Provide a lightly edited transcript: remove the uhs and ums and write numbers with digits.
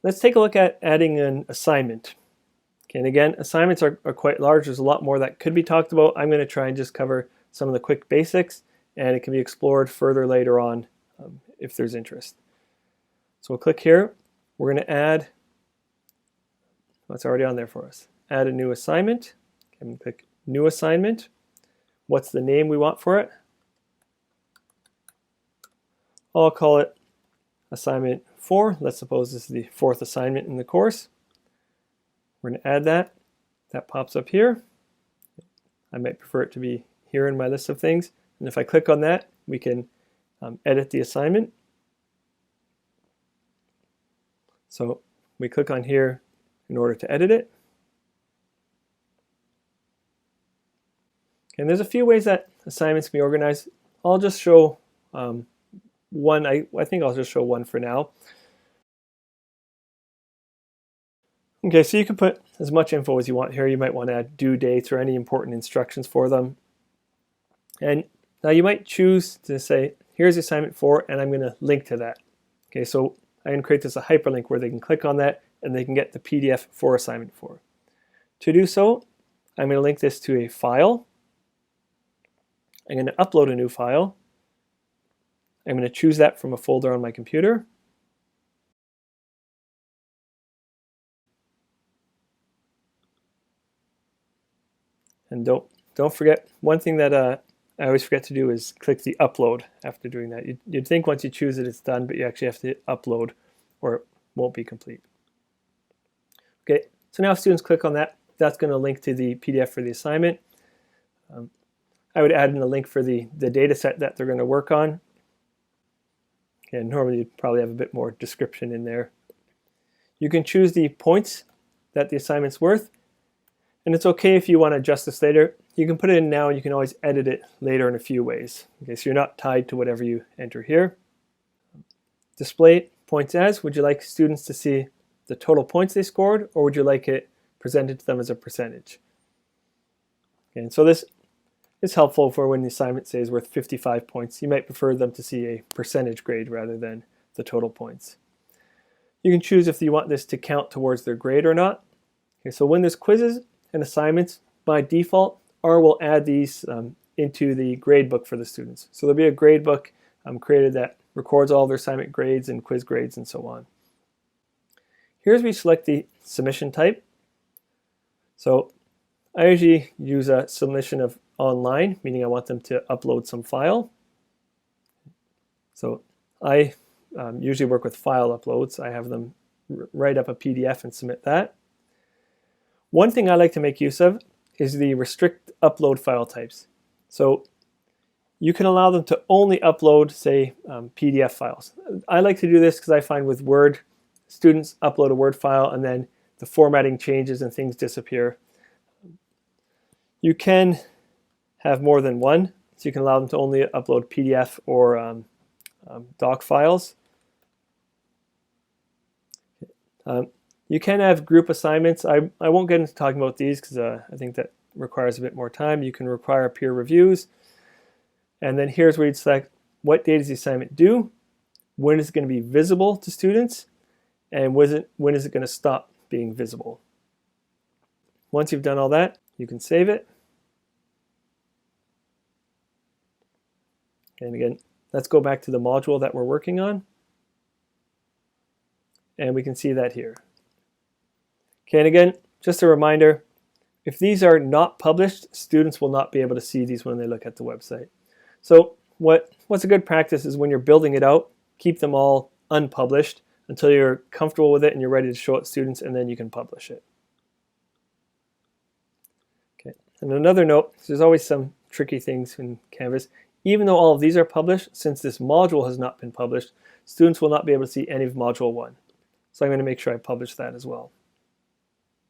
let's take a look at adding an assignment. Okay, and again, assignments are quite large. There's a lot more that could be talked about. I'm going to try and just cover some of the quick basics, and it can be explored further later on if there's interest. So we'll click here. We're going to add what's already on there for us. Add a new assignment. I'm going to click New Assignment. What's the name we want for it? I'll call it Assignment 4. Let's suppose this is the 4th assignment in the course. We're going to add that. That pops up here. I might prefer it to be here in my list of things. And if I click on that, we can edit the assignment. So we click on here in order to edit it. And there's a few ways that assignments can be organized. I'll just show one. I think I'll just show one for now. Okay, so you can put as much info as you want here. You might want to add due dates or any important instructions for them. And now you might choose to say, here's the assignment 4, and I'm going to link to that. Okay, so I can create this a hyperlink where they can click on that and they can get the PDF for assignment 4. To do so, I'm going to link this to a file. I'm going to upload a new file. I'm going to choose that from a folder on my computer. And don't forget, one thing that I always forget to do is click the upload after doing that. You'd think once you choose it, it's done, but you actually have to hit upload or it won't be complete. Okay, so now if students click on that, that's going to link to the PDF for the assignment. I would add in a link for the data set that they're going to work on. And normally you'd probably have a bit more description in there. You can choose the points that the assignment's worth. And it's okay if you want to adjust this later. You can put it in now and you can always edit it later in a few ways. Okay, so you're not tied to whatever you enter here. Display points as. Would you like students to see the total points they scored, or would you like it presented to them as a percentage? Okay, and so this is helpful for when the assignment, say, is worth 55 points. You might prefer them to see a percentage grade rather than the total points. You can choose if you want this to count towards their grade or not. Okay, so when there's quizzes and assignments, by default, R will add these into the grade book for the students. So there'll be a grade book created that records all their assignment grades and quiz grades and so on. Here's where we select the submission type. So I usually use a submission of online, meaning I want them to upload some file. So I usually work with file uploads. I have them write up a PDF and submit that. One thing I like to make use of is the restrict upload file types. So you can allow them to only upload, say, PDF files. I like to do this because I find with Word, students upload a Word file and then the formatting changes and things disappear. You can have more than one, so you can allow them to only upload PDF or doc files. You can have group assignments. I won't get into talking about these because I think that requires a bit more time. You can require peer reviews. And then here's where you'd select what date is the assignment due, when is it going to be visible to students, and when is it going to stop being visible. Once you've done all that, you can save it. And again, let's go back to the module that we're working on. And we can see that here. Okay, and again, just a reminder, if these are not published, students will not be able to see these when they look at the website. So what's a good practice is when you're building it out, keep them all unpublished until you're comfortable with it and you're ready to show it to students, and then you can publish it. Okay, and another note, there's always some tricky things in Canvas. Even though all of these are published, since this module has not been published, students will not be able to see any of Module 1. So I'm going to make sure I publish that as well.